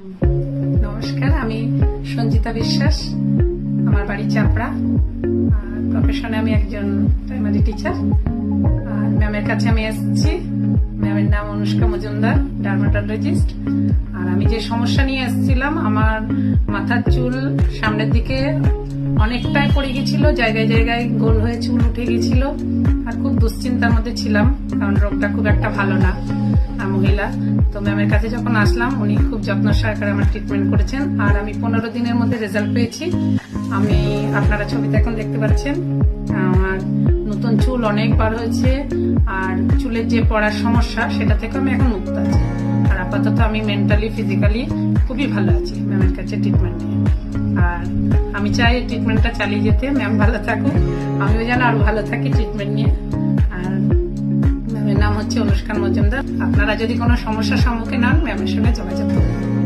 নমস্কার, আমি সঞ্জিতা বিশ্বাস। আমার বাড়ি চাপড়া। আর প্রফেশনে আমি একজন প্রাইমারি টিচার। আর ম্যামের কাছে আমি এসেছি। ম্যামের নাম অনুষ্কা মজুমদার, ডার্মাটোলজিস্ট। আর আমি যে সমস্যা নিয়ে এসেছিলাম, আমার মাথার চুল সামনের দিকে অনেকটাই পড়ে গেছিল, জায়গায় জায়গায় গোল হয়ে চুল উঠে গেছিল। আর খুব দুশ্চিন্তার মধ্যে ছিলাম, কারণ রোগটা খুব একটা ভালো না মহিলা। তো ম্যামের কাছে যখন আসলাম, উনি খুব যত্ন সহকারে আমার ট্রিটমেন্ট করেছেন। আর আমি 15 দিনের মধ্যে রেজাল্ট পেয়েছি। আমি আপনারা ছবিতে এখন দেখতে পাচ্ছেন, আমার নতুন চুল অনেক বার হয়েছে। আর চুলের যে পড়ার সমস্যা, সেটা থেকে আমি এখন মুক্ত আছি। আর আপাতত আমি মেন্টালি ফিজিক্যালি খুবই ভালো আছি ম্যামের কাছে ট্রিটমেন্ট নিয়ে। আর আমি চাই ট্রিটমেন্টটা চালিয়ে যেতে, ম্যাম ভালো থাকুক, আমিও যেন আরো ভালো থাকি ট্রিটমেন্ট নিয়ে। আর ম্যামের নাম হচ্ছে অনুষ্কা মজুমদার। আপনারা যদি কোনো সমস্যার সম্মুখীন হন, ম্যামের সঙ্গে যোগাযোগ করুন।